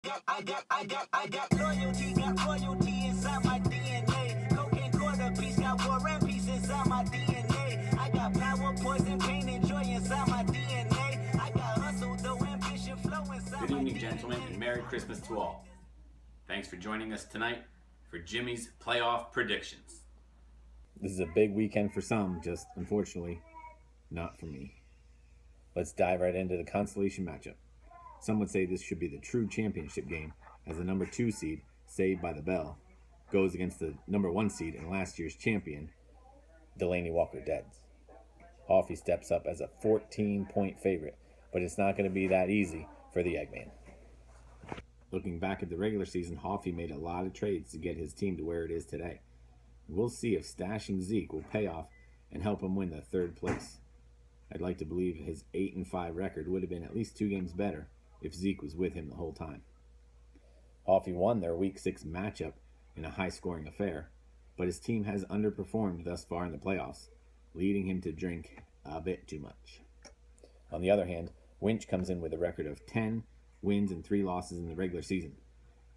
I got loyalty inside my DNA. Cocaine quarter piece, got war and peace inside my DNA. I got power, poison, pain, and joy inside my DNA. I got hustle, though ambition flow inside. Good evening, gentlemen, and Merry Christmas to all. Thanks for joining us tonight for Jimmy's playoff predictions. This is a big weekend for some, just unfortunately not for me. Let's dive right into the consolation matchup. Some would say this should be the true championship game, as the number 2 seed, Saved by the Bell, goes against the number 1 seed and last year's champion, Delaney Walker Deads. Hoffy steps up as a 14-point favorite, but it's not going to be that easy for the Eggman. Looking back at the regular season, Hoffy made a lot of trades to get his team to where it is today. We'll see if stashing Zeke will pay off and help him win the 3rd place. I'd like to believe his 8-5 record would have been at least 2 games better if Zeke was with him the whole time. Hoffy won their Week 6 matchup in a high-scoring affair, but his team has underperformed thus far in the playoffs, leading him to drink a bit too much. On the other hand, Winch comes in with a record of 10 wins and 3 losses in the regular season,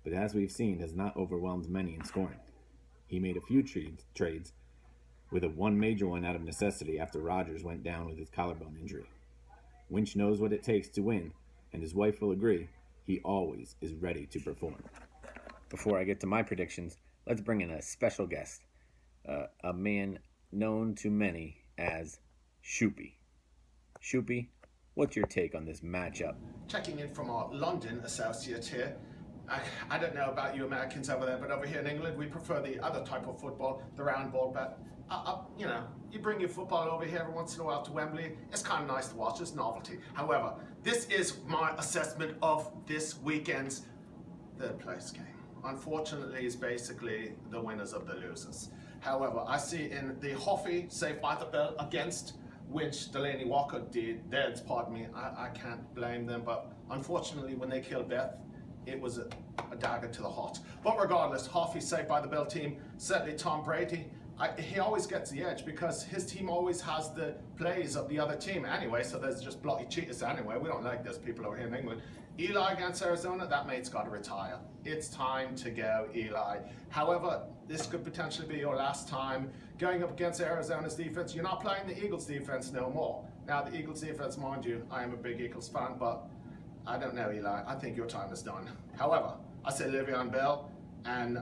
but as we've seen, has not overwhelmed many in scoring. He made a few trades, with one major one out of necessity after Rodgers went down with his collarbone injury. Winch knows what it takes to win, and his wife will agree, he always is ready to perform. Before I get to my predictions, let's bring in a special guest, a man known to many as Shoopy. Shoopy, what's your take on this matchup? Checking in from our London associate here. I don't know about you Americans over there, but over here in England, we prefer the other type of football, the round ball. But, you bring your football over here every once in a while to Wembley. It's kind of nice to watch. It's novelty. However, this is my assessment of this weekend's 3rd place game. Unfortunately, it's basically the winners of the losers. However, I see in the Hoffy Saved by the Bell against which Delaney Walker Deads, I can't blame them. But unfortunately, when they killed Beth, it was a dagger to the heart. But regardless, Hoffy Saved by the Bell team, certainly Tom Brady, he always gets the edge because his team always has the plays of the other team anyway, so there's just bloody cheaters anyway. We don't like those people over here in England. Eli against Arizona, that mate's got to retire. It's time to go, Eli. However, this could potentially be your last time going up against Arizona's defense. You're not playing the Eagles defense no more. Now, the Eagles defense, mind you, I am a big Eagles fan, but I don't know, Eli. I think your time is done. However, I say Le'Veon Bell and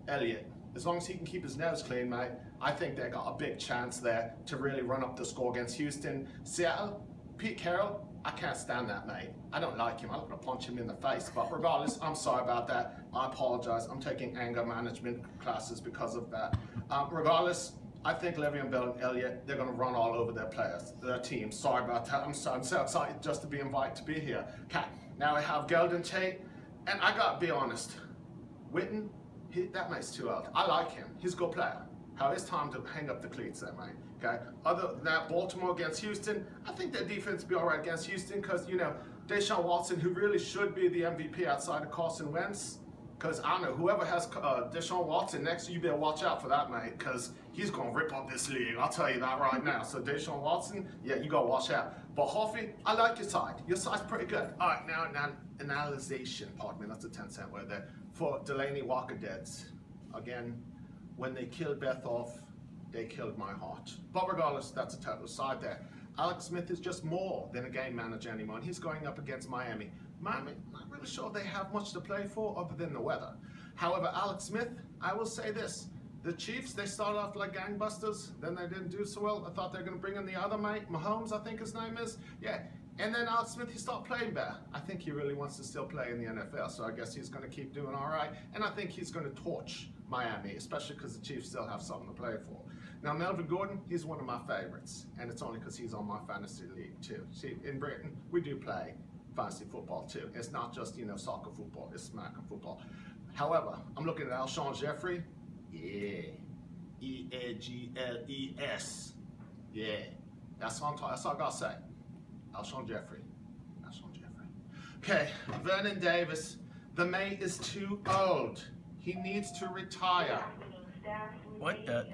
Elliott. As long as he can keep his nose clean, mate, I think they got a big chance there to really run up the score against Houston. Seattle, Pete Carroll, I can't stand that, mate. I don't like him. I'm going to punch him in the face. But regardless, I'm sorry about that. I apologize. I'm taking anger management classes because of that. Regardless, I think Le'Veon Bell and Elliott, they're going to run all over their players, their team. Sorry about that. I'm so excited just to be invited to be here. Okay, now I have Golden Tate, and I got to be honest. Witten, that mate's too old. I like him. He's a good player. How it's time to hang up the cleats there, mate. Okay. Other than that, Baltimore against Houston, I think their defense will be all right against Houston because, Deshaun Watson, who really should be the MVP outside of Carson Wentz, because I don't know, whoever has Deshaun Watson next, you better watch out for that, mate, because he's going to rip up this league. I'll tell you that right now. So Deshaun Watson, yeah, you got to watch out. But Hoffy, I like your side. Your side's pretty good. All right, now analyzation, pardon me, that's a 10-cent word there, for Delaney Walker Deads. Again, when they killed Beth off, they killed my heart. But regardless, that's a total side there. Alex Smith is just more than a game manager anymore. He's going up against Miami. Miami, not really sure they have much to play for other than the weather. However, Alex Smith, I will say this. The Chiefs, they started off like gangbusters. Then they didn't do so well. I thought they were going to bring in the other mate, Mahomes, I think his name is. Yeah. And then Alex Smith, he stopped playing better. I think he really wants to still play in the NFL, so I guess he's going to keep doing all right. And I think he's going to torch Miami, especially because the Chiefs still have something to play for. Now, Melvin Gordon, he's one of my favorites, and it's only because he's on my fantasy league too. See, in Britain, we do play fantasy football too. It's not just, soccer football, it's American football. However, I'm looking at Alshon Jeffrey. Yeah. E-A-G-L-E-S. Yeah. That's all I got to say. Alshon Jeffrey. Okay, Vernon Davis. The mate is too old. He needs to retire. What the?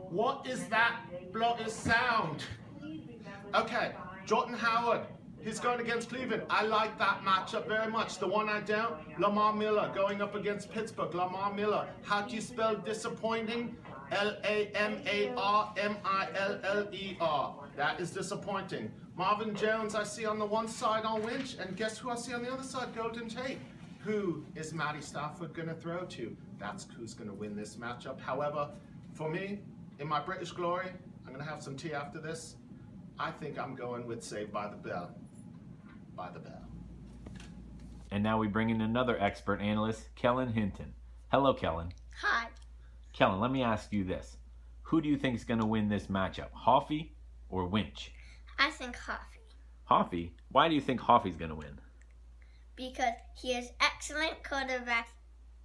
What is that bloody sound? Okay, Jordan Howard. He's going against Cleveland. I like that matchup very much. The one I don't, Lamar Miller going up against Pittsburgh. Lamar Miller. How do you spell disappointing? Lamarmiller. That is disappointing. Marvin Jones I see on the one side on Winch, and guess who I see on the other side? Golden Tate. Who is Matty Stafford going to throw to? That's who's going to win this matchup. However, for me, in my British glory, I'm going to have some tea after this. I think I'm going with Saved by the Bell. By the Bell. And now we bring in another expert analyst, Kellen Hinton. Hello, Kellen. Hi. Kellen, let me ask you this. Who do you think is going to win this matchup, Hoffy or Winch? I think Hoffy. Hoffy? Why do you think Hoffy's going to win? Because he has excellent quarterbacks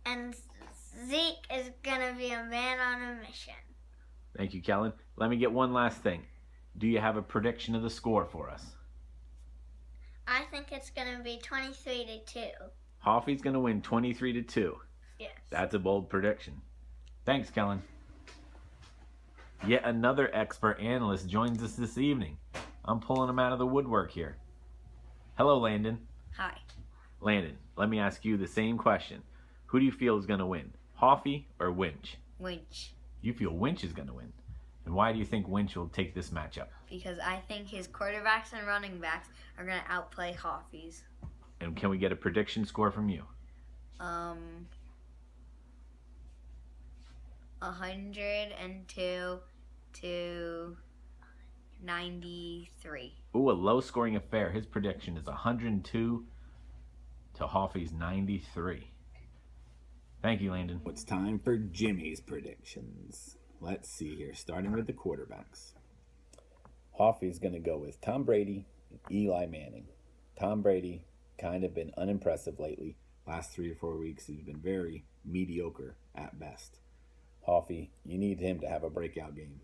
and Zeke is going to be a man on a mission. Thank you, Kellen. Let me get one last thing. Do you have a prediction of the score for us? I think it's going to be 23-2. Hoffy's going to win 23-2. Yes. That's a bold prediction. Thanks, Kellen. Yet another expert analyst joins us this evening. I'm pulling him out of the woodwork here. Hello, Landon. Hi. Landon, let me ask you the same question. Who do you feel is going to win, Hoffy or Winch? Winch. You feel Winch is going to win. And why do you think Winch will take this matchup? Because I think his quarterbacks and running backs are going to outplay Hoffy's. And can we get a prediction score from you? 102 to 93. Ooh, a low-scoring affair. His prediction is 102 to Hoffy's 93. Thank you, Landon. It's time for Jimmy's predictions. Let's see here, starting with the quarterbacks. Hoffy's going to go with Tom Brady and Eli Manning. Tom Brady kind of been unimpressive lately. Last 3 or 4 weeks, he's been very mediocre at best. Hoffy, you need him to have a breakout game.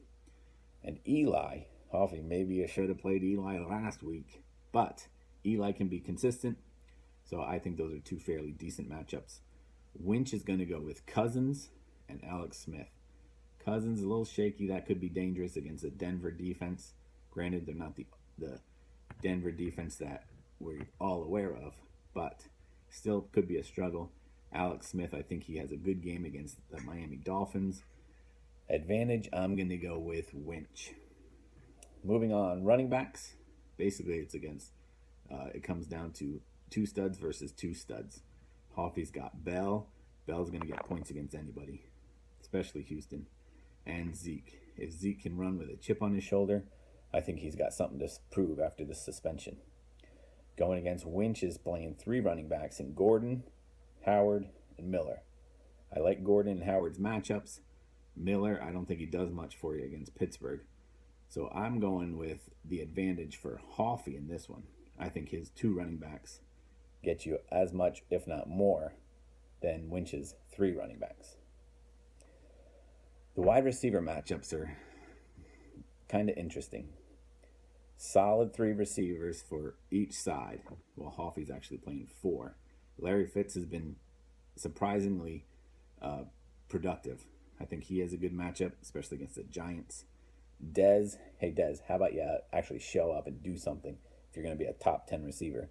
And Eli, Hoffy, maybe I should have played Eli last week, but Eli can be consistent, so I think those are two fairly decent matchups. Winch is going to go with Cousins and Alex Smith. Cousins a little shaky. That could be dangerous against a Denver defense. Granted, they're not the Denver defense that we're all aware of, but still could be a struggle. Alex Smith, I think he has a good game against the Miami Dolphins. Advantage, I'm going to go with Winch. Moving on, running backs. Basically, it's against, it comes down to 2 studs versus 2 studs. Hoffy's got Bell. Bell's going to get points against anybody, especially Houston. And Zeke. If Zeke can run with a chip on his shoulder, I think he's got something to prove after this suspension. Going against Winch is playing 3 running backs in Gordon, Howard, and Miller. I like Gordon and Howard's matchups. Miller, I don't think he does much for you against Pittsburgh. So I'm going with the advantage for Hoffy in this one. I think his 2 running backs get you as much, if not more, than Winch's 3 running backs. The wide receiver matchups are kind of interesting. Solid 3 receivers for each side, while Hoffy's actually playing 4. Larry Fitz has been surprisingly productive. I think he has a good matchup, especially against the Giants. Dez, hey Dez, how about you actually show up and do something if you're going to be a top 10 receiver?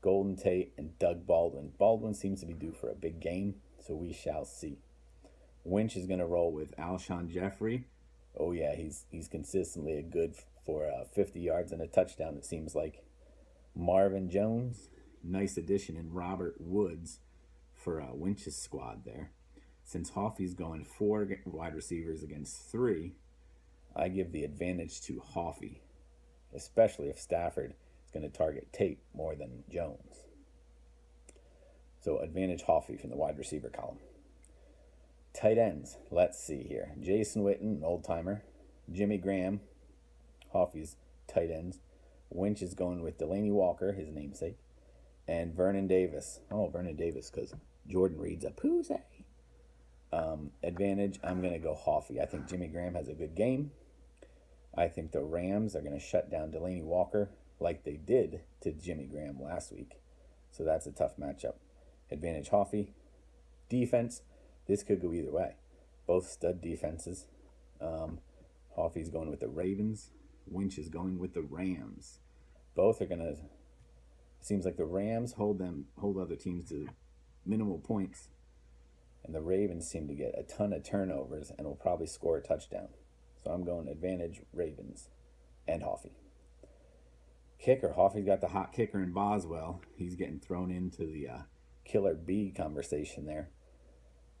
Golden Tate and Doug Baldwin. Baldwin seems to be due for a big game, so we shall see. Winch is going to roll with Alshon Jeffrey. Oh yeah, he's consistently a good for 50 yards and a touchdown, it seems like. Marvin Jones, nice addition, and Robert Woods for Winch's squad there. Since Hoffy's going 4 wide receivers against 3, I give the advantage to Hoffy, especially if Stafford is going to target Tate more than Jones. So advantage Hoffy from the wide receiver column. Tight ends, let's see here. Jason Witten, an old-timer. Jimmy Graham, Hoffy's tight ends. Winch is going with Delaney Walker, his namesake. And Vernon Davis. Oh, Vernon Davis, because Jordan Reed's a poozay. Advantage, I'm going to go Hoffy. I think Jimmy Graham has a good game. I think the Rams are going to shut down Delaney Walker like they did to Jimmy Graham last week. So that's a tough matchup. Advantage Hoffy. Defense, this could go either way. Both stud defenses. Hoffy's going with the Ravens. Winch is going with the Rams. Both are going to It seems like the Rams hold other teams to minimal points, and the Ravens seem to get a ton of turnovers and will probably score a touchdown. So I'm going advantage Ravens and Hoffy. Kicker, Hoffy's got the hot kicker in Boswell. He's getting thrown into the killer bee conversation there.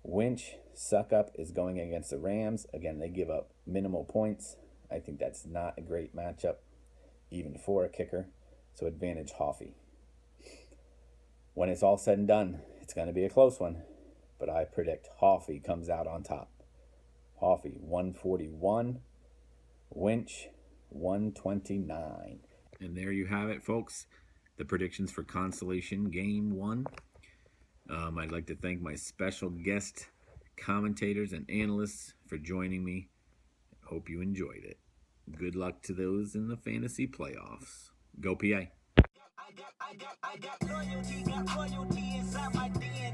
Winch, suck up, is going against the Rams. Again, they give up minimal points. I think that's not a great matchup, even for a kicker. So advantage Hoffy. When it's all said and done, it's going to be a close one, but I predict Hoffy comes out on top. Hoffy 141, Winch 129. And there you have it, folks. The predictions for Consolation Game 1. I'd like to thank my special guest commentators and analysts for joining me. Hope you enjoyed it. Good luck to those in the fantasy playoffs. Go PA. I got loyalty inside my DNA.